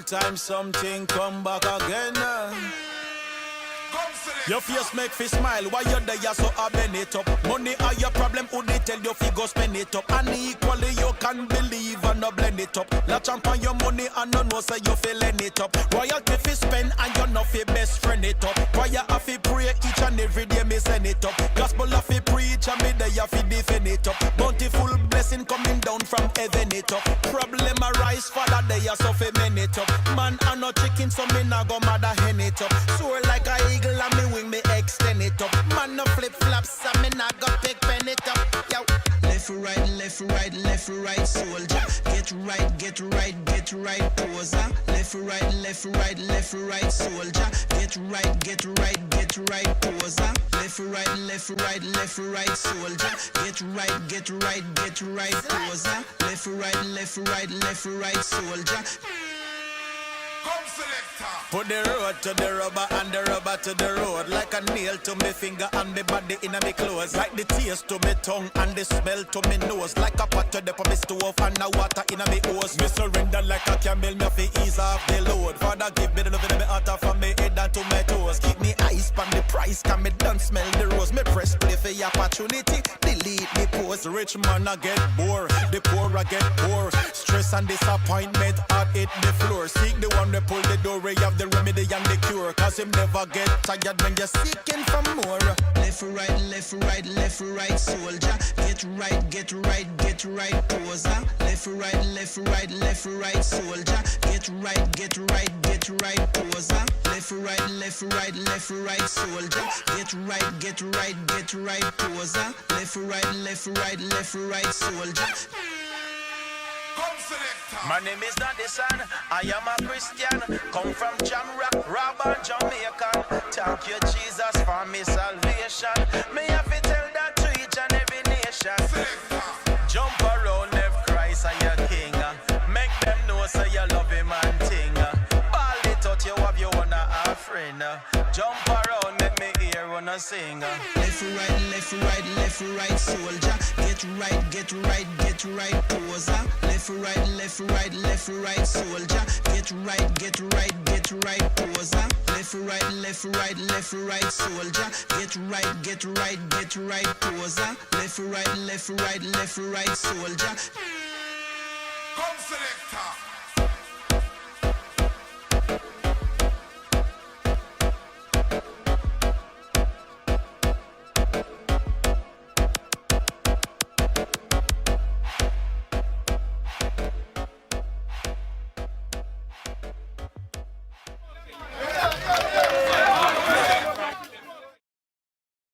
time something come back again. Your face make fi smile, why you there so I bend it up. Money are your problem, who they tell you fi go spend it up. And equally you can believe and not blend it up. La champ on your money and no know say you fi lend it up. Royalty fi spend and you not fi best friend it up. Prayer I fi pray each and every day me send it up. Gospel I fi preach and me there fi defend it up. Bountiful blessing coming down from heaven it up. Problem arise father there so fi mend it up. Man I no chicken so me nah go mother hen it up. Soar like a eagle and me wing me extend it up. Man no flip flops so me nah go pick pen it up. Yo. Left right, left right, left right, soldier. Get right, get right, get right, poser. Left right, left right, left right, soldier. Get right, get right, get right, poser. Left right, left right, left right, soldier. Get right, get right, get right, poser. Left right, left right, left right, soldier. Put the road to the rubber and the rubber to the road. Like a nail to me finger and me body in me clothes. Like the taste to me tongue and the smell to me nose. Like a pot to the me stove and the water in me hose. Me surrender like a camel, me fi ease off the load. Father give me the love in me heart from me head down to my toes. Keep me eyes on the price, can me done smell the rose. Me press play for your opportunity, delete me post. Rich man I get bored, the poor I get poor. Stress and disappointment heart hit the floor. Seek the one that pull the door, you have the remedy and the cure. Cause him never get tired when you're seeking for more. Left right, left right, left right, soldier. Get right, get right, get right, poser. Left right, left right, left right, soldier. Get right, get right, get right, poser. Left right, left right, left right, soldier. Get right, get right, get right, poser. Left right, left right, left right, soldier. My name is not the son, I am a Christian. Come from Jamrock, Robert, Jamaican. Thank you, Jesus, for me salvation. May I fi tell that to each and every nation. Jump around, left Christ and your king. Make them know say you love him and ting. Ball it out, you have your one offering. Jump around, let me hear one sing. Left right, left right, left right, soldier. Get right, get right, get right, poser. Left right, left right, left right, soldier. Get right, get right, get right, poser. Left right, left right, left right, soldier. Get right, get right, get right, poser. Left right, left right, left right, soldier. Come selector.